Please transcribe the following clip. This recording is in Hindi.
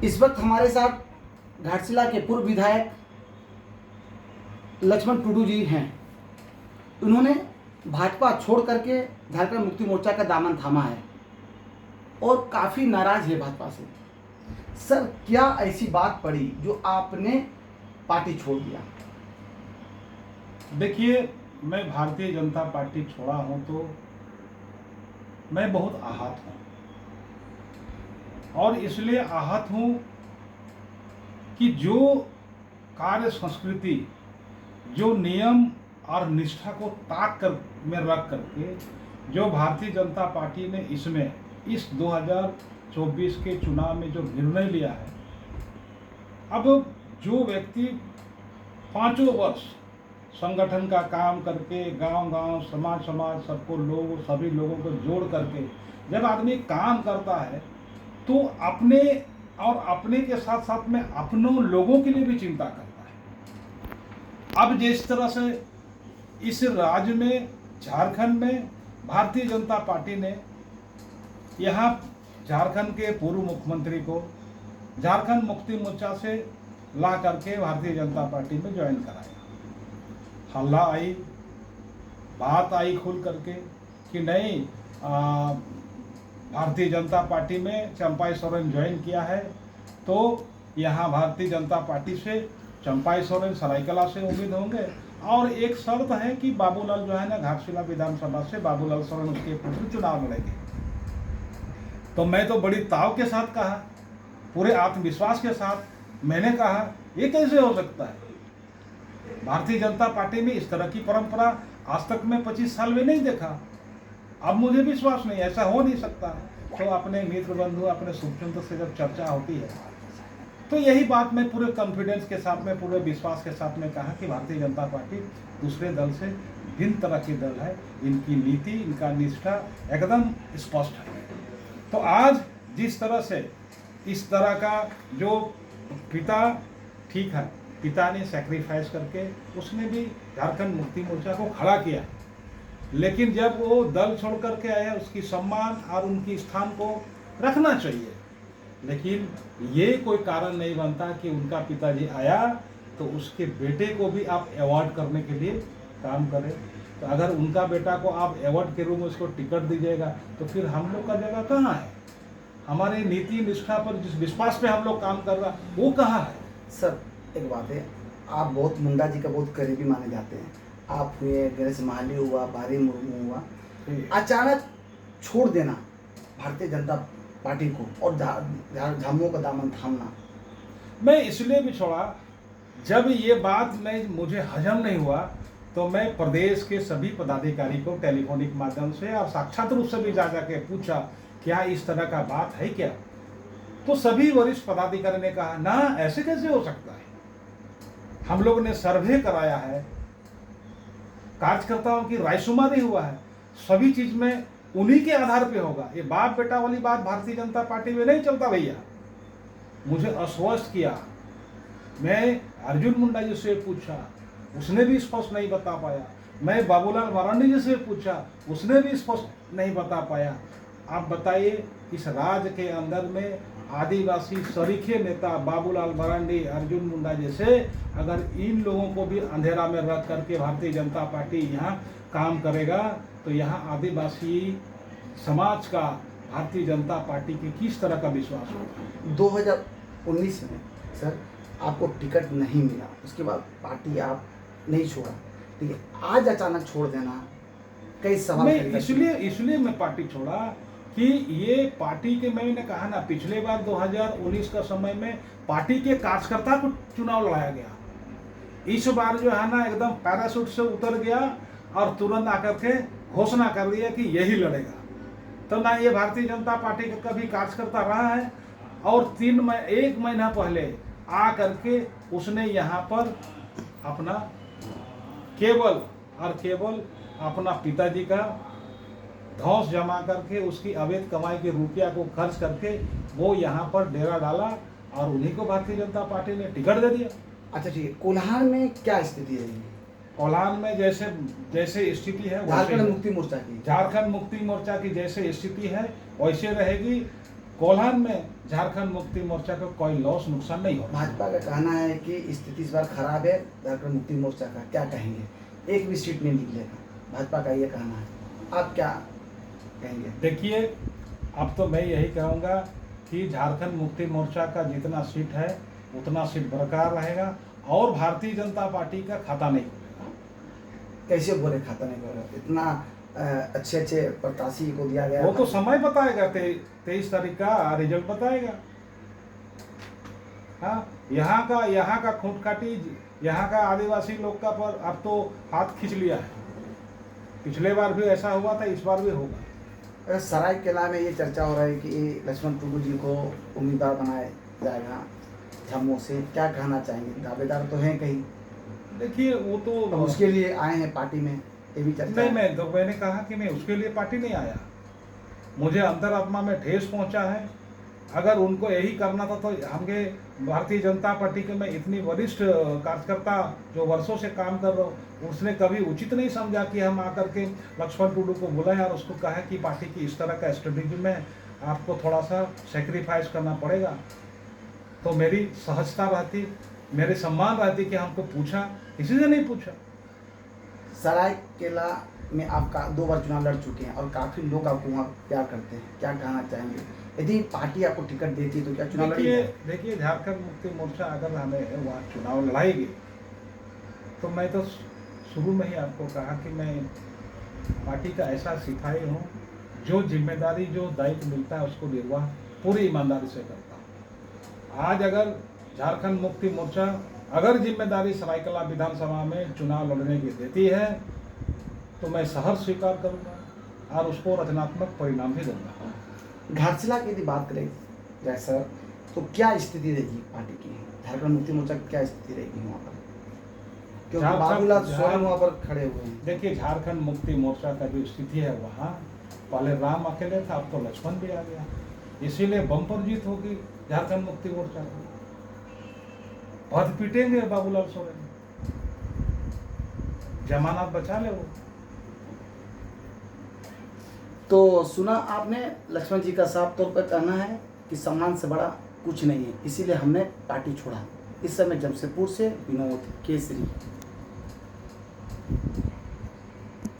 इस वक्त हमारे साथ घाटशिला के पूर्व विधायक लक्ष्मण टुडू जी हैं। उन्होंने भाजपा छोड़ करके झारखंड मुक्ति मोर्चा का दामन थामा है और काफ़ी नाराज है भाजपा से। सर, क्या ऐसी बात पड़ी जो आपने पार्टी छोड़ दिया? देखिए, मैं भारतीय जनता पार्टी छोड़ा हूं तो मैं बहुत आहत हूं, और इसलिए आहत हूं कि जो कार्य संस्कृति, जो नियम और निष्ठा को ताक कर में रख करके जो भारतीय जनता पार्टी ने इस 2024 के चुनाव में जो निर्णय लिया है, अब जो व्यक्ति 5 वर्ष संगठन का काम करके गांव-गांव, समाज सभी लोगों को जोड़ करके जब आदमी काम करता है तो अपने के साथ साथ में अपनों लोगों के लिए भी चिंता करता है। अब जिस तरह से इस राज्य में, झारखंड में भारतीय जनता पार्टी ने यहाँ झारखंड के पूर्व मुख्यमंत्री को झारखंड मुक्ति मोर्चा से ला करके भारतीय जनता पार्टी में ज्वाइन कराया, हल्ला आई, बात आई खुल करके कि नहीं, भारतीय जनता पार्टी में चंपाई सोरेन ज्वाइन किया है तो यहाँ भारतीय जनता पार्टी से चंपाई सोरेन सरायकला से उम्मीद होंगे, और एक शर्त है कि बाबूलाल जो है ना, घाटशिला विधानसभा से बाबूलाल सोरेन उसके पुत्र चुनाव लड़ेंगे। तो मैं तो बड़ी ताव के साथ कहा, पूरे आत्मविश्वास के साथ मैंने कहा, ये कैसे हो सकता है? भारतीय जनता पार्टी में इस तरह की परंपरा आज तक मैं 25 साल में नहीं देखा। अब मुझे विश्वास नहीं, ऐसा हो नहीं सकता। तो अपने मित्र बंधु, अपने शुभचिंतक से जब चर्चा होती है तो यही बात मैं पूरे कॉन्फिडेंस के साथ में, पूरे विश्वास के साथ में कहा कि भारतीय जनता पार्टी दूसरे दल से भिन्न तरह की दल है, इनकी नीति, इनका निष्ठा एकदम स्पष्ट है। तो आज जिस तरह से इस तरह का जो पिता, ठीक है, पिता ने सैक्रिफाइस करके उसने भी झारखंड मुक्ति मोर्चा को खड़ा किया, लेकिन जब वो दल छोड़ करके आया, उसकी सम्मान और उनकी स्थान को रखना चाहिए। लेकिन ये कोई कारण नहीं बनता कि उनका पिताजी आया तो उसके बेटे को भी आप अवार्ड करने के लिए काम करें। तो अगर उनका बेटा को आप अवार्ड के रूप में उसको टिकट दीजिएगा तो फिर हम लोग का जगह कहाँ है? हमारे नीति निष्ठा पर जिस विश्वास पे हम लोग काम कर रहा, वो कहाँ है? सर, एक बात है, आप बहुत मुंडा जी का बहुत करीबी माने जाते हैं। आप हुए, गणेश महाली हुआ, भारी मुर्मू हुआ, अचानक छोड़ देना भारतीय जनता पार्टी को और झामुमो का दामन थामना। मैं इसलिए भी छोड़ा, जब ये बात मुझे हजम नहीं हुआ तो मैं प्रदेश के सभी पदाधिकारी को टेलीफोनिक माध्यम से और साक्षात रूप से भी जा के पूछा, क्या इस तरह का बात है क्या? तो सभी वरिष्ठ पदाधिकारी ने कहा, ना, ऐसे कैसे हो सकता है? हम लोग ने सर्वे कराया है, कार्यकर्ताओं की रायशुमारी हुआ है, सभी चीज में उन्हीं के आधार पे होगा। ये बाप बेटा वाली बात भारतीय जनता पार्टी में नहीं चलता भैया। मुझे आश्वस्त किया, मैं अर्जुन मुंडा जी से पूछा, उसने भी स्पष्ट नहीं बता पाया। मैं बाबूलाल मरांडी जी से पूछा, उसने भी स्पष्ट नहीं बता पाया। आप बताइए, इस राज्य के अंदर में आदिवासी सरीखे नेता बाबूलाल मरांडी, अर्जुन मुंडा जैसे, अगर इन लोगों को भी अंधेरा में रख करके भारतीय जनता पार्टी यहाँ काम करेगा तो यहाँ आदिवासी समाज का भारतीय जनता पार्टी की किस तरह का विश्वास होगा? 2019 में सर आपको टिकट नहीं मिला, उसके बाद पार्टी आप नहीं छोड़ा, ठीक है, आज अचानक छोड़ देना कई सवाल। इसलिए मैं पार्टी छोड़ा कि ये पार्टी के, मैंने कहा ना, पिछले बार 2019 का समय में पार्टी के कार्यकर्ता को चुनाव लड़ाया गया। इस बार जो है ना, एकदम पैराशूट से उतर गया और तुरंत आकर के घोषणा कर दिया कि यही लड़ेगा। तो ना ये भारतीय जनता पार्टी का कभी कार्यकर्ता रहा है, और 1 महीना पहले आ करके उसने यहाँ पर अपना केवल अपना पिताजी का धौंस जमा करके, उसकी अवैध कमाई के रुपया को खर्च करके वो यहाँ पर डेरा डाला और उन्हीं को भारतीय जनता पार्टी ने टिकट दे दिया। अच्छा, ठीक है, कोल्हान में क्या स्थिति है? कोल्हान में जैसे स्थिति है, झारखंड मुक्ति मोर्चा की जैसे स्थिति है वैसे रहेगी। कोल्हान में झारखंड मुक्ति मोर्चा को कोई लॉस नुकसान नहीं होगा। भाजपा का कहना है कि स्थिति इस बार खराब है झारखंड मुक्ति मोर्चा का, क्या कहेंगे? एक भी सीट नहीं निकलेगा, भाजपा का ये कहना है, आप क्या कहेंगे? देखिए, अब तो मैं यही कहूँगा कि झारखंड मुक्ति मोर्चा का जितना सीट है उतना सीट बरकरार रहेगा और भारतीय जनता पार्टी का खाता नहीं खुलेगा। कैसे बोले खाता नहीं बोले? इतना अच्छे अच्छे प्रत्याशी को दिया गया। वो तो समय बताएगा, 23 तारीख का रिजल्ट बताएगा। हाँ, यहाँ का खूंटखाटी, यहाँ का आदिवासी लोग का पर अब तो हाथ खींच लिया है। पिछले बार भी ऐसा हुआ था, इस बार भी होगा। सरायकेला में ये चर्चा हो रहा है कि लक्ष्मण टुडू जी को उम्मीदवार बनाया जाएगा झामू से, क्या कहना चाहेंगे? दावेदार तो हैं कहीं। देखिए, वो तो अब उसके लिए आए हैं पार्टी में, ये भी चर्चा नहीं, है। मैंने कहा कि मैं उसके लिए पार्टी नहीं आया। मुझे अंतरात्मा में ठेस पहुंचा है। अगर उनको यही करना था तो हमके भारतीय जनता पार्टी के में इतनी वरिष्ठ कार्यकर्ता जो वर्षों से काम कर रहा हूँ, उसने कभी उचित नहीं समझा कि हम आकर के लक्ष्मण टुडू को बुलाएं और उसको कहा कि पार्टी की इस तरह का स्ट्रेटेजी में आपको थोड़ा सा सेक्रीफाइस करना पड़ेगा। तो मेरी सहजता रहती, मेरे सम्मान रहती कि हमको पूछा, किसी से नहीं पूछा। सरायकेला में आप 2 बार चुनाव लड़ चुके हैं और काफ़ी लोग आपको वहाँ प्यार करते हैं, क्या कहना चाहेंगे? यदि पार्टी आपको टिकट देती तो क्या चुनाव लड़ेंगे? देखिए, झारखंड मुक्ति मोर्चा अगर हमें वहाँ चुनाव लड़ाएगी तो मैं तो शुरू में ही आपको कहा कि मैं पार्टी का ऐसा सिपाही हूँ जो जिम्मेदारी, जो दायित्व मिलता है उसको निर्वाह पूरी ईमानदारी से करता हूँ। आज अगर झारखंड मुक्ति मोर्चा अगर जिम्मेदारी सरायकेला विधानसभा में चुनाव लड़ने की देती है तो मैं सहर्ष स्वीकार करूँगा और उसको रचनात्मक परिणाम भी दूंगा। घाटशिला की यदि बात करें जाए सर, तो क्या स्थिति रहेगी पार्टी की? झारखंड मुक्ति मोर्चा की क्या स्थिति रहेगी वहाँ पर? क्योंकि बाबूलाल स्वयं वहाँ पर खड़े हुए हैं। देखिए, झारखंड मुक्ति मोर्चा का जो स्थिति है वहाँ पहले राम अकेले था, अब तो लक्ष्मण भी आ गया, इसीलिए बम्पर जीत होगी झारखंड मुक्ति मोर्चा को। बहुत पीटेंगे बाबूलाल सोरेन, जमानत बचा ले वो। तो सुना आपने, लक्ष्मण जी का साफ तौर पर कहना है कि सम्मान से बड़ा कुछ नहीं है, इसीलिए हमने पार्टी छोड़ा। इस समय जमशेदपुर से विनोद केसरी।